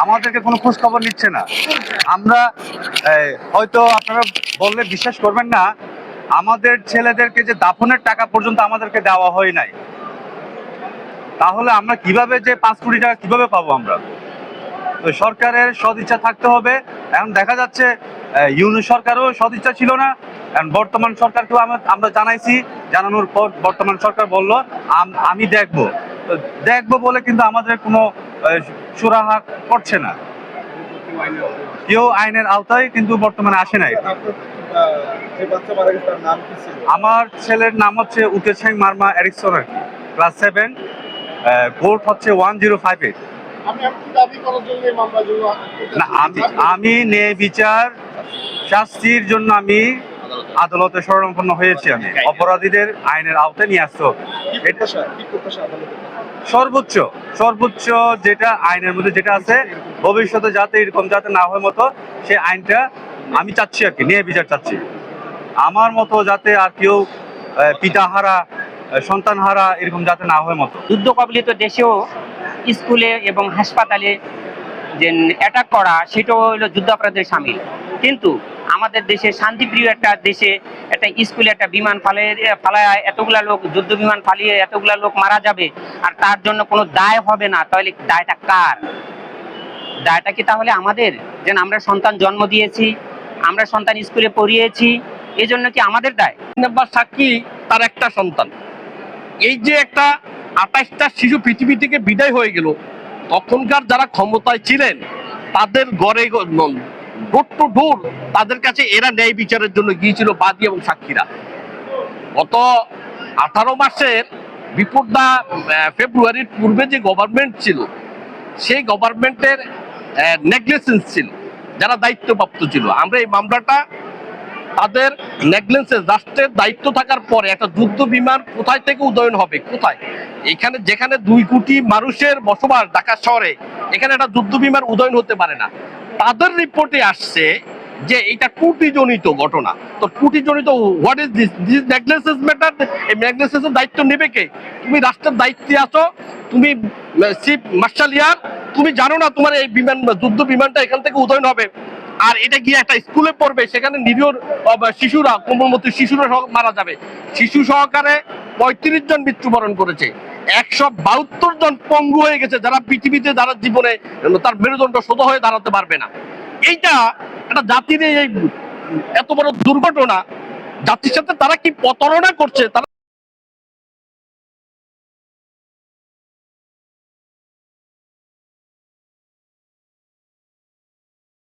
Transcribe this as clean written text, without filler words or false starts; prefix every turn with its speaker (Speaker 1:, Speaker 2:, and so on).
Speaker 1: আমাদেরকে কোনো খোঁজ খবর নিচ্ছে না। আমরা হয়তো আপনারা বললে বিশ্বাস করবেন না, আমাদের ছেলেদেরকে যে দাফনের টাকা পর্যন্ত আমাদেরকে দেওয়া হয় নাই। তাহলে আমরা কিভাবে যে 5 কোটি টাকা কিভাবে পাবো আমরা? তো সরকারের সদিচ্ছা থাকতে হবে। এখন দেখা যাচ্ছে ইউনূস সরকারও সদিচ্ছা ছিল না, এখন বর্তমান সরকারকেও আমরা জানাইছি, জানানোর পর বর্তমান সরকার বলল আমি দেখবো। তো দেখবো বলে কিন্তু আমাদের কোনো সুরাহা করছে না, কেউ আইনের আওতায় কিন্তু বর্তমানে আসে নাই। আমার ছেলের নাম হচ্ছে উকেশাই মার্মা এরিকসন আর কি, ক্লাস 7, কোর্ট হচ্ছে 1058। না, আমি ন্যায় বিচার শাস্তির জন্য আমি আদালতে শরণাপন্ন হয়েছি। আমি অপরাধীদের আইনের আওতায় নিয়ে আসতে হবে। সর্বোচ্চ যেটা আইনের মধ্যে যেটা আছে, ভবিষ্যতে যাতে এরকম যাতে না হয় মতো সেই আইনটা আমি চাচ্ছি আর কি, ন্যায় বিচার চাচ্ছি। আমার মতো যাতে আর কেউ পিতাহারা সন্তানহারা এরকম যাতে না হয় মতো।
Speaker 2: যুদ্ধ কবলিত দেশেও স্কুলে এবং হাসপাতালে যে অ্যাটাক করা, সেটাও হলো যুদ্ধাপরাধের সামিল। কিন্তু আমাদের দেশে শান্তিপ্রিয় একটা দেশে একটা স্কুলে একটা বিমান ফালায় এতগুলা লোক, যুদ্ধ বিমান ফালিয়ে এতগুলা লোক মারা যাবে, আর তার জন্য কোনো দায় হবে না, তাহলে দায়টা কার? দায়টা কি তাহলে আমাদের? যেন আমরা সন্তান জন্ম দিয়েছি, আমরা সন্তান স্কুলে পড়িয়েছি, এই জন্য কি আমাদের দায়?
Speaker 3: সাক্ষী তার একটা সন্তান, এই যে একটা 28টা শিশু পৃথিবী থেকে বিদায় হয়ে গেল, তখনকার যারা ক্ষমতায় ছিলেন তাদের ঘরে ডোর টু ডোর তাদের কাছে এরা ন্যায় বিচারের জন্য গিয়েছিল, বাদী এবং সাক্ষীরা। গত 18 মাসের ফেব্রুয়ারির পূর্বে যে গভর্নমেন্ট ছিল, সেই গভর্নমেন্টের নেগলিজেন্স ছিল, যারা দায়িত্বপ্রাপ্ত ছিল। আমরা এই মামলাটা তাদের নেগলিজেন্স, রাষ্ট্রের দায়িত্ব থাকার পরে একটা যুদ্ধ বিমান কোথায় থেকে উদয়ন হবে, কোথায়? এখানে যেখানে 2 কোটি মানুষের বসবাস ঢাকা শহরে, এখানে একটা যুদ্ধ বিমান উদয়ন হতে পারে না। তাদের রিপোর্টে আসছে যে এটা ত্রুটিজনিত ঘটনা। তো ত্রুটিজনিত, what is this negligence matter? এই নেগলিজেন্সের দায়িত্ব নেবে কে? তুমি রাষ্ট্রের দায়িত্বে আছো, তুমি চিফ মার্শাল ইয়ার, তুমি জানো না তোমার এই বিমান, যুদ্ধ বিমানটা এখান থেকে উদয়ন হবে, আর এটা গিয়ে একটা স্কুলে পড়বে, সেখানে নিরীহ শিশুরা, কোমলমতি শিশুরা মারা যাবে। শিশু সহকারে 35 জন মৃত্যুবরণ করেছে, 172 জন পঙ্গু হয়ে গেছে, যারা পৃথিবীতে, যারা জীবনে তার মেরুদণ্ড সোজা হয়ে দাঁড়াতে পারবে না। এইটা একটা জাতির এই এত বড় দুর্ঘটনা, জাতির সাথে তারা কি প্রতারণা করছে, তারা